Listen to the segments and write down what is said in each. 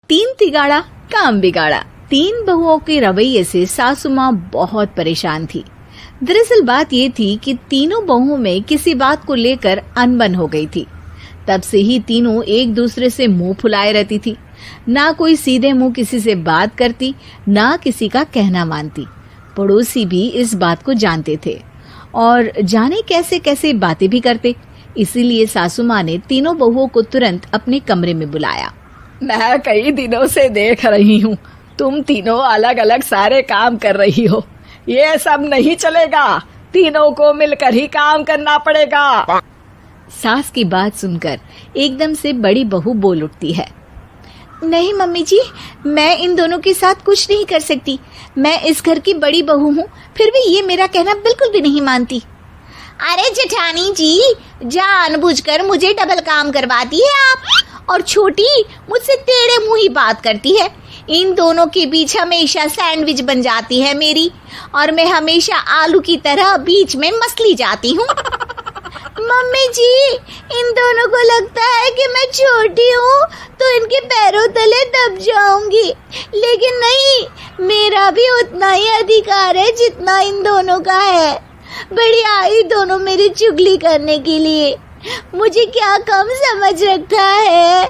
तीन तिगाड़ा काम बिगाड़ा। तीन बहुओं के रवैये से सासू माँ बहुत परेशान थी। दरअसल बात ये थी कि तीनों बहुओं में किसी बात को लेकर अनबन हो गई थी। तब से ही तीनों एक दूसरे से मुंह फुलाए रहती थी। ना कोई सीधे मुंह किसी से बात करती, ना किसी का कहना मानती। पड़ोसी भी इस बात को जानते थे और जाने कैसे कैसे बातें भी करते। इसीलिए सासू माँ ने तीनों बहुओं को तुरंत अपने कमरे में बुलाया। मैं कई दिनों से देख रही हूँ, तुम तीनों अलग अलग सारे काम कर रही हो। ये सब नहीं चलेगा, तीनों को मिलकर ही काम करना पड़ेगा। सास की बात सुनकर एकदम से बड़ी बहू बोल उठती है। नहीं मम्मी जी, मैं इन दोनों के साथ कुछ नहीं कर सकती। मैं इस घर की बड़ी बहू हूँ, फिर भी ये मेरा कहना बिल्कुल भी नहीं मानती। अरे जेठानी जी, जानबूझकर मुझे डबल काम करवाती है आप। और छोटी मुझसे टेढ़े मुंह ही बात करती है। इन दोनों के बीच हमेशा सैंडविच बन जाती है मेरी, और मैं हमेशा आलू की तरह बीच में मसली जाती हूँ। मम्मी जी, इन दोनों को लगता है कि मैं छोटी हूँ तो इनके पैरों तले दब जाऊंगी, लेकिन नहीं, मेरा भी उतना ही अधिकार है जितना इन दोनों का है। बड़ी आई दोनों मेरी चुगली करने के लिए, मुझे क्या कम समझ रखा है।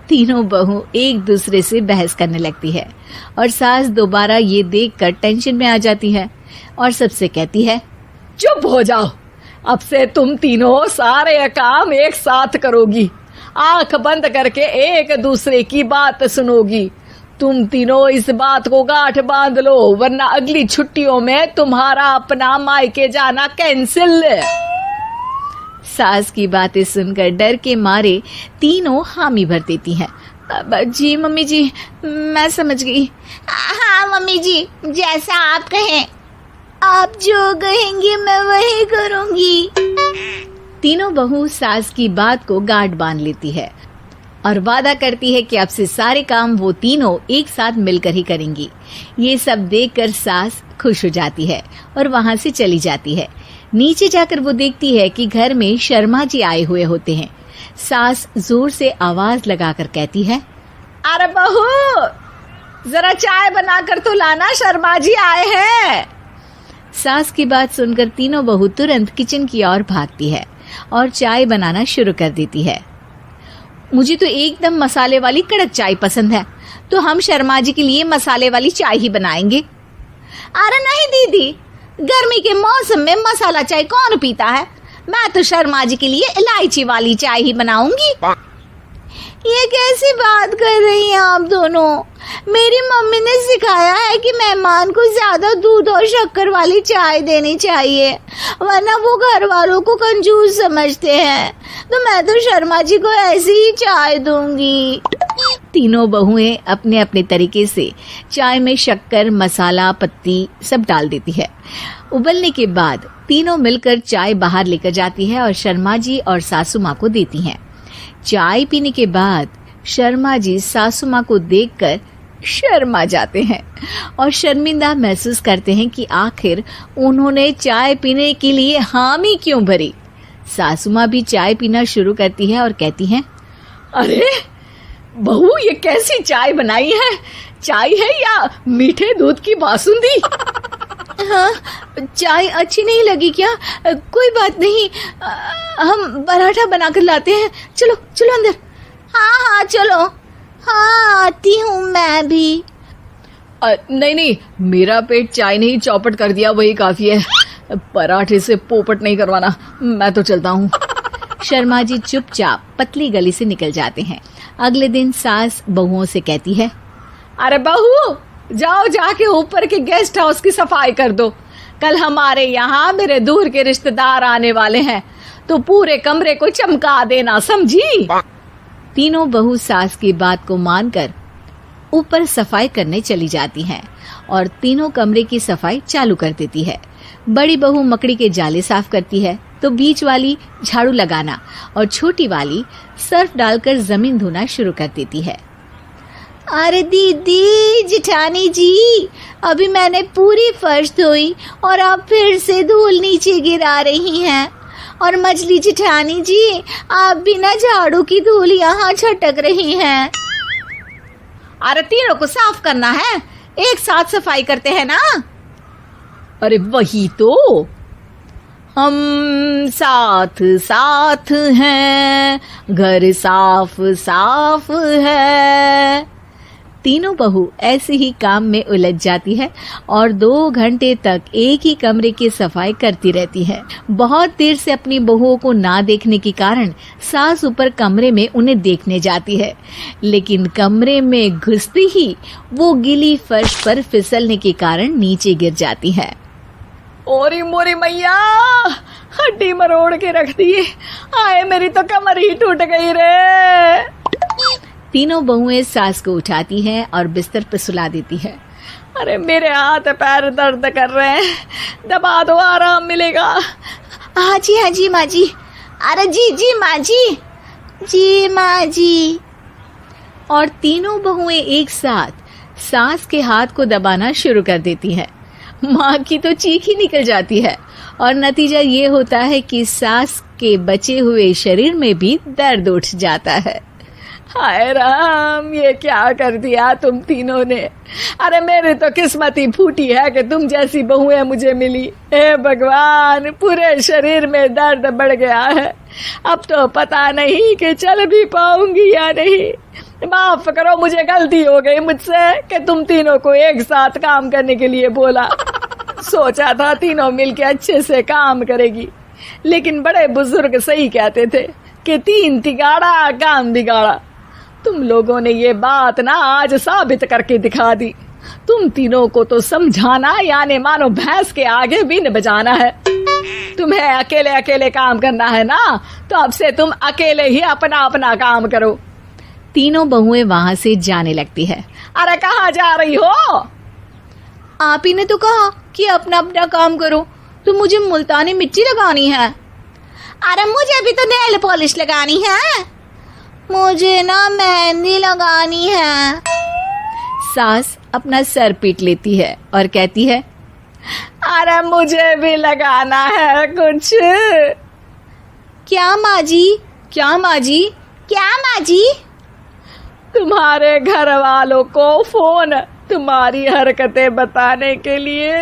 तीनों बहू एक दूसरे से बहस करने लगती है और सास दोबारा ये देखकर टेंशन में आ जाती है और सबसे कहती है, चुप हो जाओ, अब से तुम तीनों सारे काम एक साथ करोगी। आंख बंद करके एक दूसरे की बात सुनोगी। तुम तीनों इस बात को गांठ बांध लो, वरना अगली छुट्टियों में तुम्हारा अपना मायके जाना कैंसिल। सास की बातें सुनकर डर के मारे तीनों हामी भर देती हैं। जी मम्मी जी, मैं समझ गई। हाँ मम्मी जी, जैसा आप कहें। आप जो कहेंगी मैं वही करूंगी। तीनों बहू सास की बात को गांठ बांध लेती है और वादा करती है कि अब से सारे काम वो तीनों एक साथ मिलकर ही करेंगी। ये सब देखकर सास खुश हो जाती है और वहां से चली जाती है। नीचे जाकर वो देखती है कि घर में शर्मा जी आए हुए होते हैं। सास जोर से आवाज लगाकर कहती है, अरे बहू, जरा चाय बनाकर तो लाना, शर्मा जी आए हैं। सास की बात सुनकर तीनों बहू तुरंत किचन की ओर भागती है और चाय बनाना शुरू कर देती है। मुझे तो एकदम मसाले वाली कड़क चाय पसंद है, तो हम शर्मा जी के लिए मसाले वाली चाय ही बनाएंगे। अरे नहीं दीदी, गर्मी के मौसम में मसाला चाय कौन पीता है? मैं तो शर्मा जी के लिए इलायची वाली चाय ही बनाऊंगी। ये कैसी बात कर रही हैं आप दोनों? मेरी मम्मी ने सिखाया है कि मेहमान को ज्यादा दूध और शक्कर वाली चाय देनी चाहिए, वरना वो घर वालों को कंजूस समझते हैं। तो मैं तो शर्मा जी को ऐसी ही चाय दूंगी। तीनों बहुएं अपने अपने तरीके से चाय में शक्कर, मसाला, पत्ती सब डाल देती है। उबलने के बाद तीनों मिलकर चाय बाहर लेकर जाती है और शर्मा जी और सासू माँ को देती हैं। चाय पीने के बाद शर्मा जी सासू माँ को देखकर शर्मा जाते हैं और शर्मिंदा महसूस करते हैं कि आखिर उन्होंने चाय पीने के लिए हामी क्यों भरी। सासू माँ भी चाय पीना शुरू करती है और कहती हैं, अरे बहू, ये कैसी चाय बनाई है? चाय है या मीठे दूध की बासुंदी? हाँ, चाय अच्छी नहीं लगी क्या? कोई बात नहीं, हम पराठा बनाकर लाते हैं। चलो चलो अंदर। हाँ चलो। हाँ, आती हूँ मैं भी। नहीं नहीं, मेरा पेट चाय ने ही चौपट कर दिया, वही काफी है। पराठे से पोपट नहीं करवाना, मैं तो चलता हूँ। शर्मा जी चुपचाप पतली गली से निकल जाते हैं। अगले दिन सास बहुओं से कहती है, अरे बहू, जाओ जाके ऊपर के गेस्ट हाउस की सफाई कर दो। कल हमारे यहाँ मेरे दूर के रिश्तेदार आने वाले हैं, तो पूरे कमरे को चमका देना, समझी? तीनों बहू सास की बात को मानकर ऊपर सफाई करने चली जाती हैं और तीनों कमरे की सफाई चालू कर देती है। बड़ी बहू मकड़ी के जाले साफ करती है, तो बीच वाली झाड़ू लगाना और छोटी वाली सर्फ डालकर जमीन धोना शुरू कर देती है। अरे दीदी, जेठानी जी, अभी मैंने पूरी फर्श धोई और आप फिर से धूल नीचे गिरा रही हैं। और मछली जेठानी जी, आप बिना झाड़ू की धूल यहाँ छटक रही हैं। अरे तीनों को साफ करना है, एक साथ सफाई करते हैं ना। अरे वही तो, हम साथ साथ हैं, घर साफ साफ है। तीनों बहू ऐसे ही काम में उलझ जाती है और 2 घंटे तक एक ही कमरे की सफाई करती रहती है। बहुत देर से अपनी बहुओं को ना देखने के कारण सास ऊपर कमरे में उन्हें देखने जाती है, लेकिन कमरे में घुसती ही वो गीली फर्श पर फिसलने के कारण नीचे गिर जाती है। ओरी मोरी मैया, हड्डी मरोड़ के रख दी। आए मेरी तो कमर ही टूट गई रे। तीनों बहुएं सास को उठाती हैं और बिस्तर पर सुला देती है। अरे मेरे हाथ पैर दर्द कर रहे हैं, दबा दो, आराम मिलेगा। हाँ जी माँ जी। अरे जी माँ जी माँ जी। और तीनों बहुएं एक साथ सास के हाथ को दबाना शुरू कर देती हैं। माँ की तो चीख ही निकल जाती है और नतीजा ये होता है कि सास के बचे हुए शरीर में भी दर्द उठ जाता है। हाय राम, ये क्या कर दिया तुम तीनों ने। अरे मेरी तो किस्मत ही फूटी है कि तुम जैसी बहुएं मुझे मिली। हे भगवान, पूरे शरीर में दर्द बढ़ गया है। अब तो पता नहीं कि चल भी पाऊंगी या नहीं। माफ करो, मुझे गलती हो गई मुझसे कि तुम तीनों को एक साथ काम करने के लिए बोला। सोचा था तीनों मिलके अच्छे से काम करेगी, लेकिन बड़े बुजुर्ग सही कहते थे कि 3 तिगाड़ा काम बिगाड़ा। तुम लोगों ने ये बात ना आज साबित करके दिखा दी। तुम तीनों को तो समझाना यानी मानो भैंस के आगे बीन बजाना है। तुम्हें अकेले अकेले काम करना है ना, तो अब से तुम अकेले ही अपना अपना काम करो। तीनों बहुएं वहां से जाने लगती है। अरे कहाँ जा रही हो? आप ही ने तो कहा कि अपना अपना काम करो, तो मुझे मुल्तानी मिट्टी लगानी है। अरे मुझे भी तो नेल पॉलिश लगानी है, मुझे ना मेहंदी लगानी है। सास अपना सर पीट लेती है और कहती है, अरे मुझे भी लगाना है कुछ। क्या माँ जी? क्या माँ जी? क्या माँ जी? तुम्हारे घर वालों को फोन तुम्हारी हरकतें बताने के लिए।